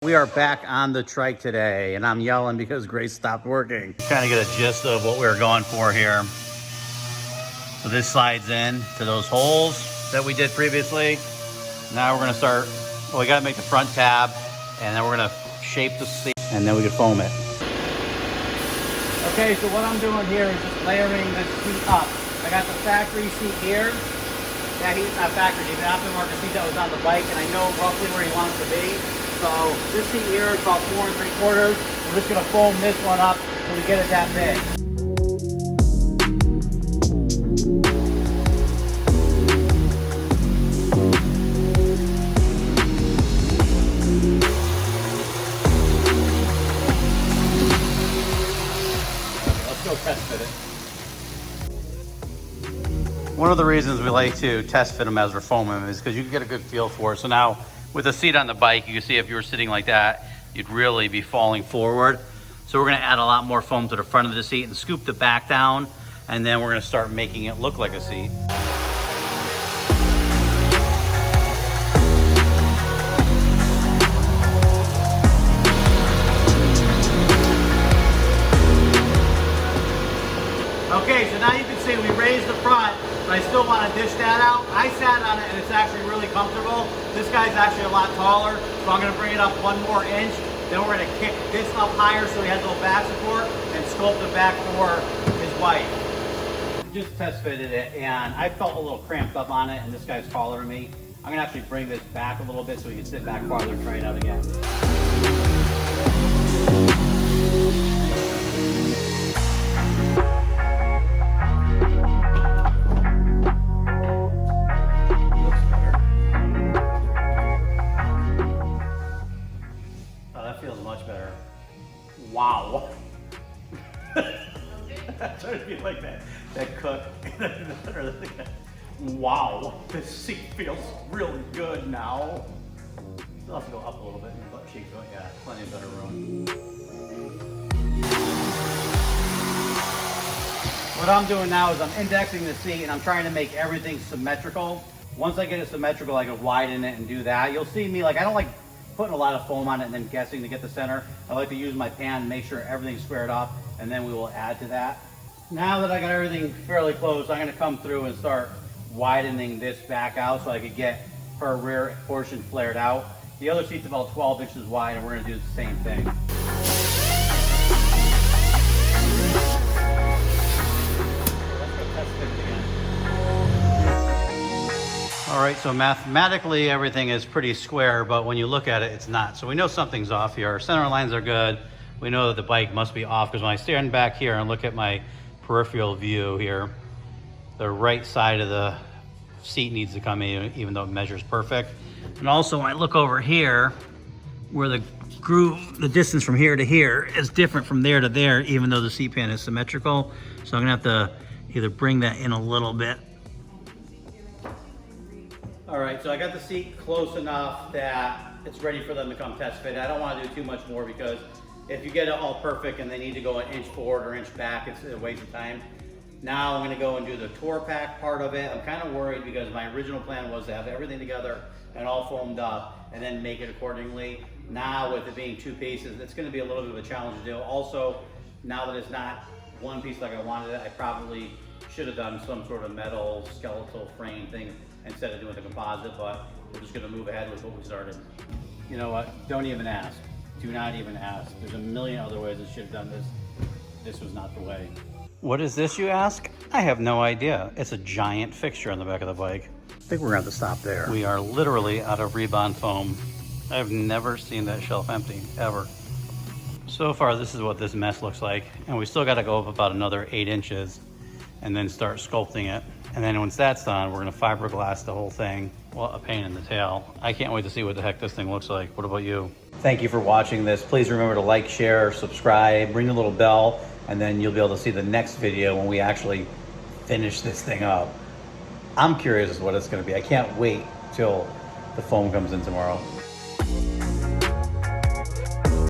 We are back on the trike today, and I'm yelling because Grace stopped working. Trying to get a gist of what we were going for here. So this slides in to those holes that we did previously. Now we're gonna start, well, we gotta make the front tab, and then we're gonna shape the seat, and then we can foam it. Okay, so what I'm doing here is just layering this seat up. I got the factory seat here. Yeah, he's not factory, he's an aftermarket seat that was on the bike, and I know roughly where he wants to be. So this seat here is about 4 3/4. We're just gonna foam this one up so we get it that big. Let's go test fit it. One of the reasons we like to test fit them as we're foaming them is because you can get a good feel for it. So now with the seat on the bike, you can see if you were sitting like that, you'd really be falling forward. So we're gonna add a lot more foam to the front of the seat and scoop the back down, and then we're gonna start making it look like a seat. Okay, so now you can see we raised the front, but I still want to dish that out. I sat on it and it's actually really comfortable. This guy's actually a lot taller, so I'm going to bring it up 1 more inch. Then we're going to kick this up higher so he has a little back support and sculpt the back for his wife. Just test fitted it, and I felt a little cramped up on it, and this guy's taller than me. I'm going to actually bring this back a little bit so he can sit back farther and try it out again. Much better. Wow. I'm trying to be like that cook. Wow, this seat feels really good now. Still have to go up a little bit in the butt cheeks, but yeah, plenty of better room. What I'm doing now is I'm indexing the seat and I'm trying to make everything symmetrical. Once I get it symmetrical, I can widen it and do that. You'll see me, like, I don't like putting a lot of foam on it and then guessing to get the center. I like to use my pan, make sure everything's squared off, and then we will add to that. Now that I got everything fairly close, I'm gonna come through and start widening this back out so I could get her rear portion flared out. The other seat's about 12 inches wide, and we're gonna do the same thing. Let's go test fit it again. All right, so mathematically everything is pretty square, but when you look at it, it's not. So we know something's off here. Our center lines are good. We know that the bike must be off because when I stand back here and look at my peripheral view here, the right side of the seat needs to come in even though it measures perfect. And also when I look over here, where the groove, the distance from here to here is different from there to there, even though the seat pan is symmetrical. So I'm gonna have to either bring that in a little bit. All right, so I got the seat close enough that it's ready for them to come test fit. I don't want to do too much more because if you get it all perfect and they need to go 1 inch forward or 1 inch back, it's a waste of time. Now I'm going to go and do the tour pack part of it. I'm kind of worried because my original plan was to have everything together and all foamed up and then make it accordingly. Now with it being 2 pieces, it's going to be a little bit of a challenge to do. Also, now that it's not 1 piece like I wanted it, I probably should have done some sort of metal skeletal frame thing instead of doing the composite, but we're just gonna move ahead with what we started. You know what, don't even ask. Do not even ask. There's a million other ways I should have done this. This was not the way. What is this, you ask? I have no idea. It's a giant fixture on the back of the bike. I think we're gonna have to stop there. We are literally out of Rebond foam. I've never seen that shelf empty, ever. So far, this is what this mess looks like, and we still gotta go up about another 8 inches and then start sculpting it. And then once that's done, we're gonna fiberglass the whole thing. Well, a pain in the tail. I can't wait to see what the heck this thing looks like. What about you? Thank you for watching this. Please remember to like, share, subscribe, ring the little bell, and then you'll be able to see the next video when we actually finish this thing up. I'm curious as to what it's gonna be. I can't wait till the foam comes in tomorrow.